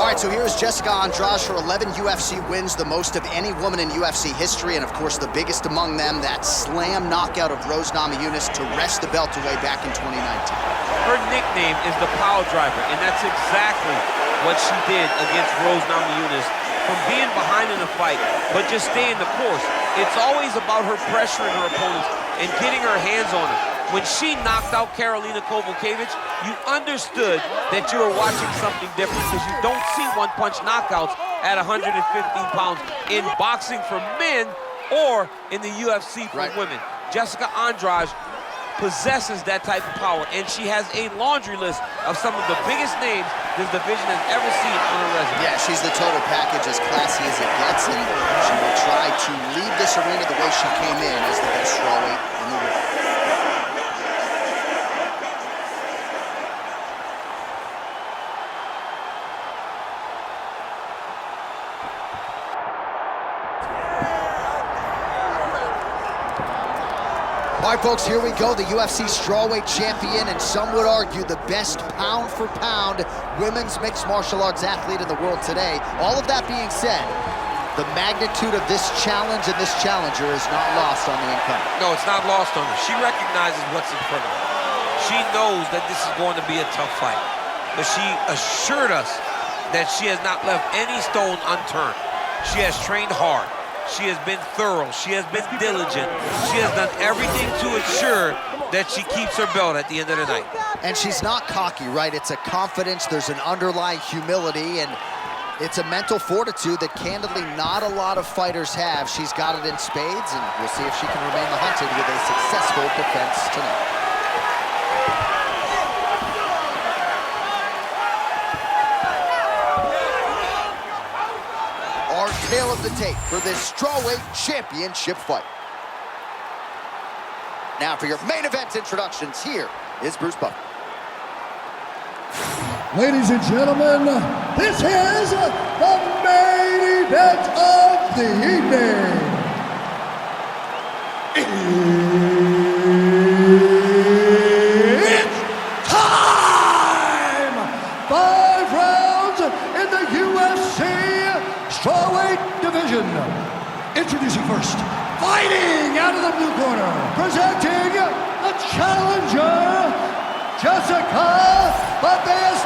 All right, so here's Jessica Andrade. Her 11 UFC wins, the most of any woman in UFC history, and of course the biggest among them, that slam knockout of Rose Namajunas to wrest the belt away back in 2019. Her nickname is the Power Driver, and that's exactly what she did against Rose Namajunas. From being behind in a fight, but just staying the course. It's always about her pressuring her opponents and getting her hands on her. When she knocked out Karolina Kowalkiewicz, you understood that you were watching something different because you don't see one-punch knockouts at 115 pounds in boxing for men or in the UFC for women. Jessica Andrade possesses that type of power, and she has a laundry list of some of the biggest names this division has ever seen on her resume. Yeah, she's the total package, as classy as it gets, and she will try to leave this arena the way she came in, as the best strawweight in the world. All right, folks, here we go. The UFC strawweight champion, and some would argue the best pound-for-pound women's mixed martial arts athlete in the world today. All of that being said, the magnitude of this challenge and this challenger is not lost on the incumbent. No, it's not lost on her. She recognizes what's in front of her. She knows that this is going to be a tough fight. But she assured us that she has not left any stone unturned. She has trained hard. She has been thorough. She has been diligent. She has done everything to ensure that she keeps her belt at the end of the night. And she's not cocky, right? It's a confidence, there's an underlying humility, and it's a mental fortitude that candidly not a lot of fighters have. She's got it in spades, and we'll see if she can remain the hunted with a successful defense tonight. Tale of the tape for this strawweight championship fight. Now for your main event introductions, here is Bruce Buffer. Ladies and gentlemen, this is the main event of the evening. It's time! 5 rounds in the UFC strawweight division. Introducing first, fighting out of the blue corner, presenting the challenger, Jessica Andrade.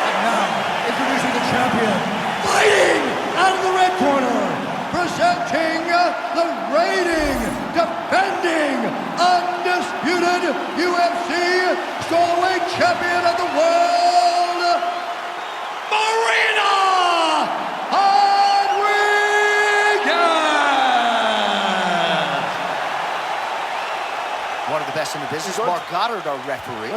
And now, introducing the champion, fighting out of the red corner, presenting the reigning, defending, undisputed UFC strawweight champion of the world, Marina! One of the best in the business. Mark Goddard, our referee.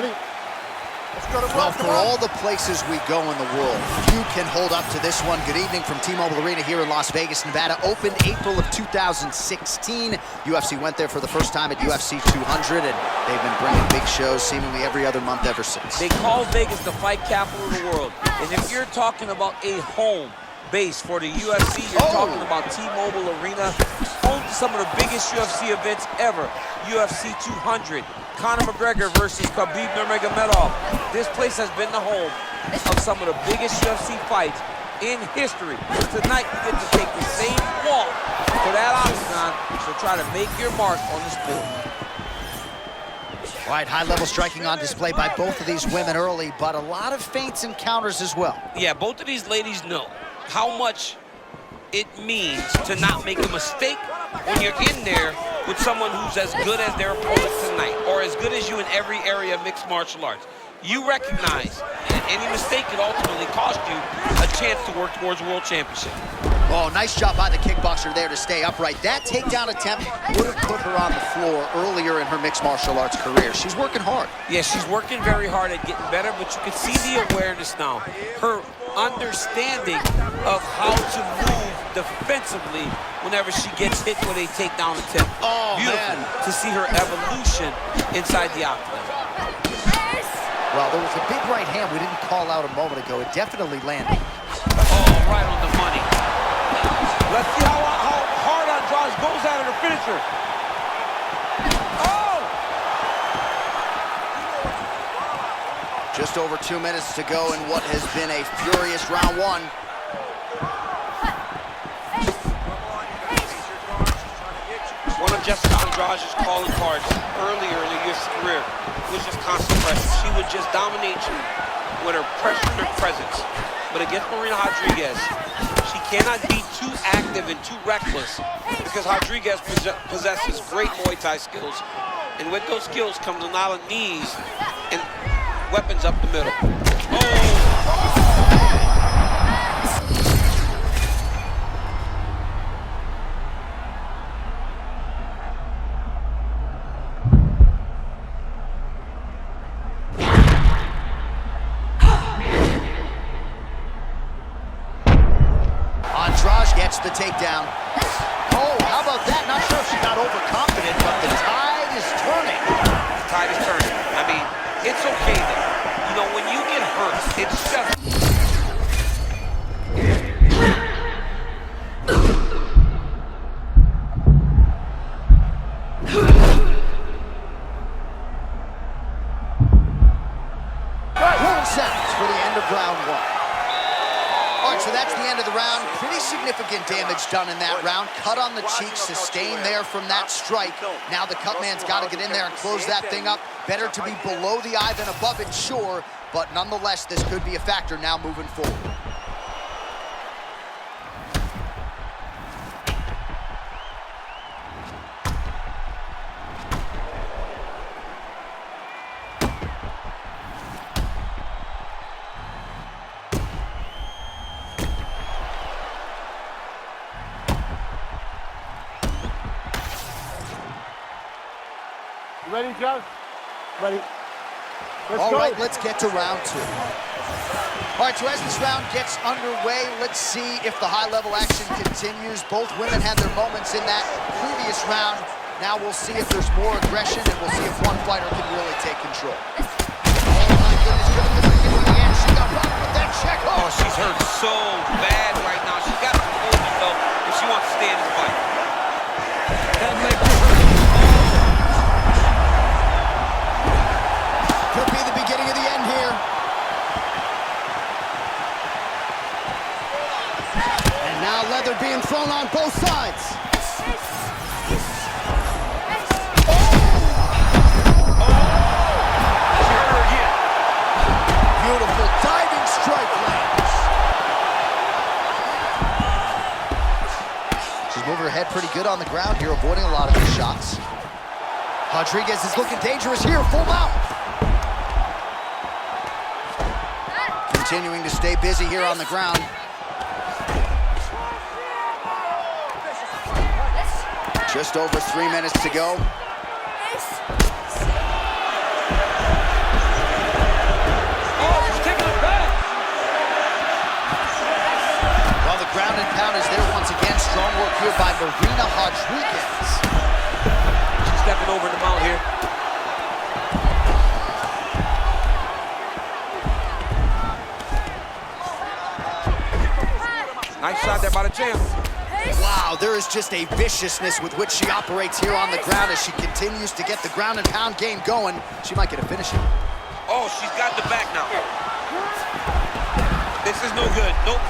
Well, for all the places we go in the world, few can hold up to this one. Good evening from T-Mobile Arena here in Las Vegas, Nevada. Opened April of 2016. UFC went there for the first time at UFC 200, and they've been bringing big shows seemingly every other month ever since. They call Vegas the fight capital of the world. And if you're talking about a home base for the UFC, you're talking about T-Mobile Arena, home to some of the biggest UFC events ever. UFC 200, Conor McGregor versus Khabib Nurmagomedov. This place has been the home of some of the biggest UFC fights in history. Tonight, you get to take the same walk to that octagon to try to make your mark on the sport. All right, high-level striking on display by both of these women early, but a lot of feints and counters as well. Yeah, both of these ladies know how much it means to not make a mistake when you're in there with someone who's as good as their opponent tonight, or as good as you in every area of mixed martial arts. You recognize that any mistake could ultimately cost you a chance to work towards a world championship. Oh, nice job by the kickboxer there to stay upright. That takedown attempt would have put her on the floor earlier in her mixed martial arts career. She's working hard. Yeah, she's working very hard at getting better, but you can see the awareness now. Her understanding of how to move defensively whenever she gets hit with a takedown attempt. Oh, beautiful to see her evolution inside the octagon. Well, there was a big right hand we didn't call out a moment ago. It definitely landed. Oh, right on the money. Let's see how hard Andrade goes at her to finish her. Oh! Just over 2 minutes to go in what has been a furious round one. One of Jessica Andrade's calling cards earlier in his career was just constant pressure. She would just dominate you with her pressure and her presence. But against Marina Rodriguez, she cannot be too active and too reckless because Rodriguez possesses great Muay Thai skills. And with those skills comes a lot of knees and weapons up the middle. Oh! Andrade gets the takedown. Oh, how about that? Not sure if she got overconfident, but the tide is turning. The tide is turning. I mean, it's okay though. You know, when you get hurt, it's just... Sounds for the end of round one. All right, so that's the end of the round. Pretty significant damage done in that round. Cut on the cheek, sustained there from that strike. Now the cut man's got to get in there and close that thing up. Better to be below the eye than above it, sure, but nonetheless, this could be a factor now moving forward. Ready, Joe? Ready. All right, let's get to round two. All right, so as this round gets underway, let's see if the high-level action continues. Both women had their moments in that previous round. Now we'll see if there's more aggression, and we'll see if one fighter can really take control. Oh, my goodness, good at the beginning of the end. She got rocked with that check hook. Oh, she's hurt so bad right now. She's got to hold herself if she wants to stay in this fight. That leg hurt. Could be the beginning of the end here. And now leather being thrown on both sides. Beautiful diving strike lands. She's moving her head pretty good on the ground here, avoiding a lot of these shots. Rodriguez is looking dangerous here, full mount. Continuing to stay busy here on the ground. Just over 3 minutes to go. Well, the ground and pound is there once again. Strong work here by Marina Rodriguez. She's stepping over the mount here. Nice shot there by the champ. Wow, there is just a viciousness with which she operates here on the ground as she continues to get the ground and pound game going. She might get a finish here. Oh, she's got the back now. This is no good. Nope.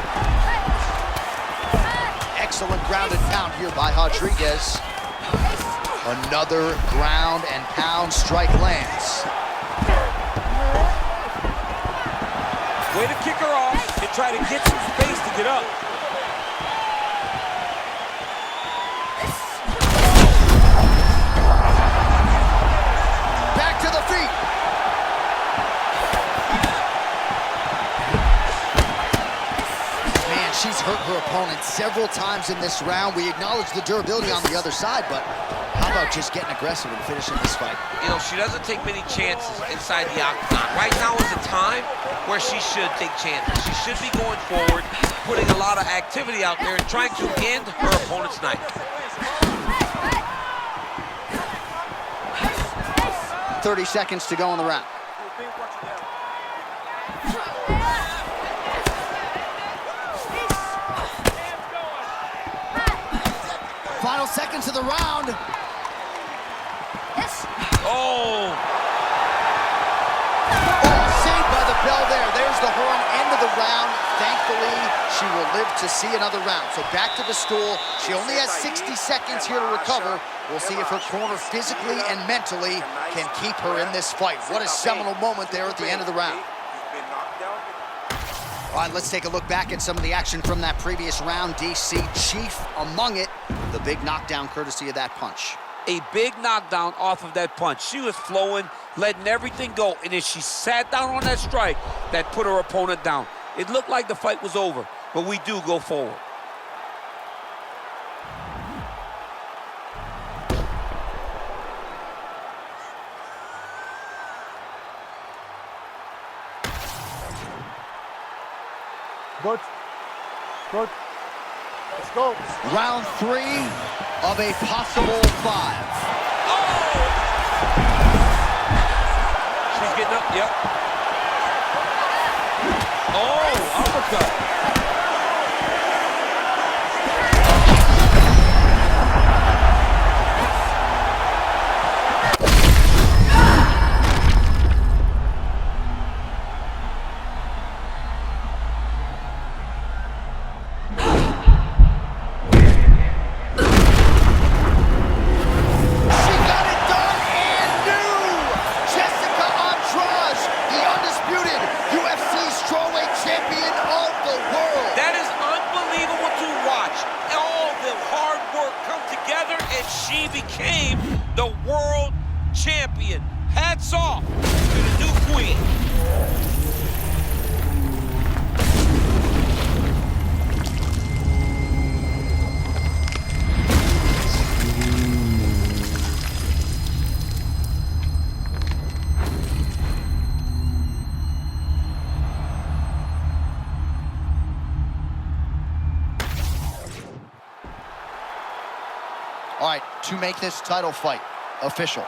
Excellent ground and pound here by Rodriguez. Another ground and pound strike lands. Way to kick her off and try to get some space to get up. Back to the feet. Man, she's hurt her opponent several times in this round. We acknowledge the durability on the other side, but how about just getting aggressive and finishing this fight? You know, she doesn't take many chances inside the octagon. Right now is a time where she should take chances. She should be going forward, putting a lot of activity out there and trying to end her opponent's night. 30 seconds to go in the round. Final seconds of the round. Oh! Oh, saved by the round. Thankfully, she will live to see another round. So back to the stool. She only has 60 seconds here to recover. We'll see if her corner physically and mentally can keep her in this fight. What a seminal moment there at the end of the round. All right, let's take a look back at some of the action from that previous round. DC, chief among it, the big knockdown courtesy of that punch. A big knockdown off of that punch. She was flowing, letting everything go, and then she sat down on that strike that put her opponent down. It looked like the fight was over, but we do go forward. Good. Good. Let's go. Round 3 of a possible 5. She's getting up, yep. Oh, uppercut. She became the world champion. Hats off to the new queen. All right, to make this title fight official,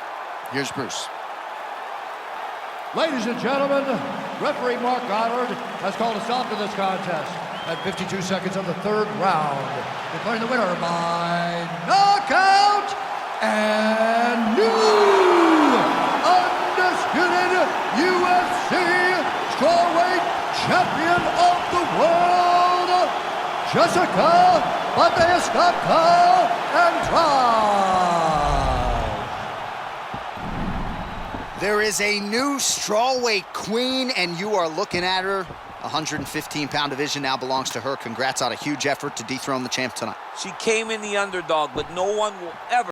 here's Bruce. Ladies and gentlemen, referee Mark Goddard has called a stop to this contest at 52 seconds of the 3rd round, declaring the winner by knockout and new undisputed UFC strawweight champion of the world, Jessica Andrade. There is a new strawweight queen, and you are looking at her. 115-pound division now belongs to her. Congrats on a huge effort to dethrone the champ tonight. She came in the underdog, but no one will ever